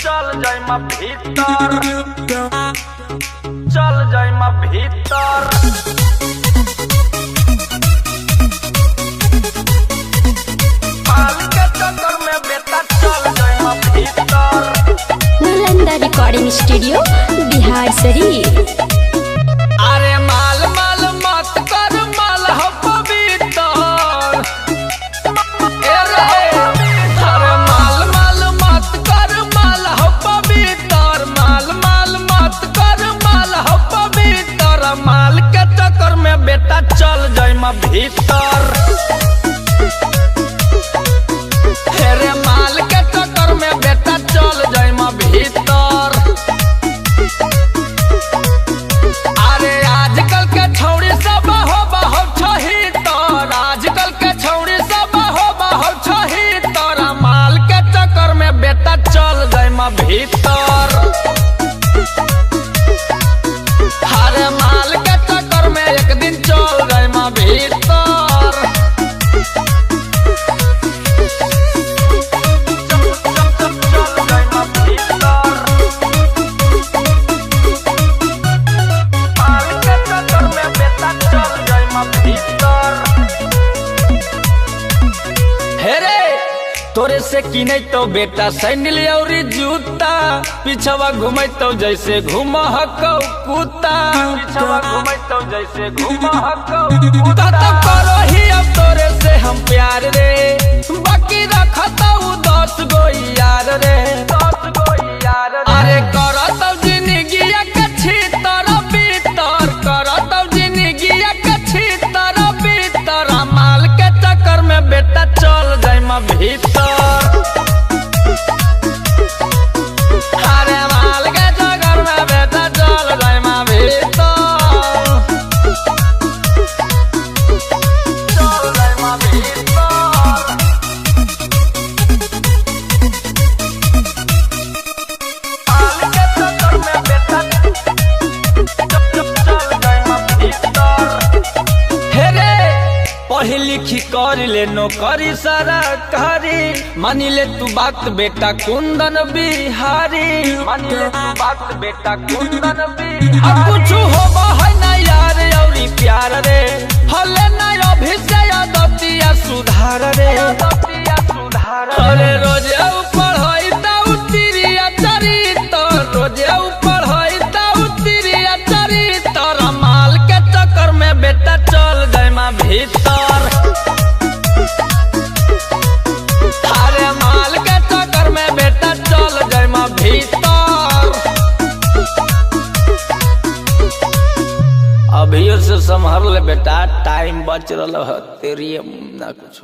चल जाई मा भीतर, चल जाई मा भीतर। माल के चक्कर में बेटा चल जाई मा भीतर। Nalanda recording studio Bihar Sharif. अरे माल माल मत कर, माल हो पवित्र। अरे माल माल मत कर, माल हो पवित्र। माल माल मत कर, माल हो पवित्र। माल के चक्कर में बेटा चल जाई मा भीतर। अरे माल के चक्कर में बेटा चल जाई मा भीतर। अरे आजकल के छौड़ी सब हो बहुत छहितर। आजकल के छौड़ी सब हो बहुत छहितर। माल के चक्कर में बेटा चल जाई मा भीतर। अरे माल के चक्कर में एक दिन चल जाई मा भीतर। हेरे तोरे से किने तो बेटा सैंडल और जूता। पिछवा घूमे तो जैसे घूम हकौ कुत्ता। पिछवा घूमे तो जैसे घूम हकौ कुत्ता। तो करो ही अब तोरे से हम प्यार रे। बाकी रखता हूँ 10 गो यार रे। 10 गो यार रे। अरे करत जिंदगी के छीतर भीतर। करत जिंदगी के छीतर भीतर। माल के चक्कर में बेटा चल जाई मा भीतर। अरे माल के चक्कर में बेटा चल जाई मा भीतर। चल जाई मा भीतर। माल के चक्कर में बेटा चल जाई मा भीतर। हेरे पढ़ी लिखी कर ले नौकरी सारा कारी। मानी ले तू बात बेटा कुंदन बिहारी। मानी ले तू बात बेटा कुंदन बिहारी। कुछ होबा है ना यार औरी प्यार रे। हले ना अभिषेक दतिया सुधार रे। अरे रोजे ऊपर होई ता उतिरिया चरित्र। रोजे ऊपर होई ता उतिरिया चरित्र। माल के चक्कर में बेटा चल जाई मा भीतर। अरे माल के चक्कर में बेटा चल जाई मा भीतर। अभी से संभल ले बेटा, टाइम बच रहा है तेरी ना कुछ।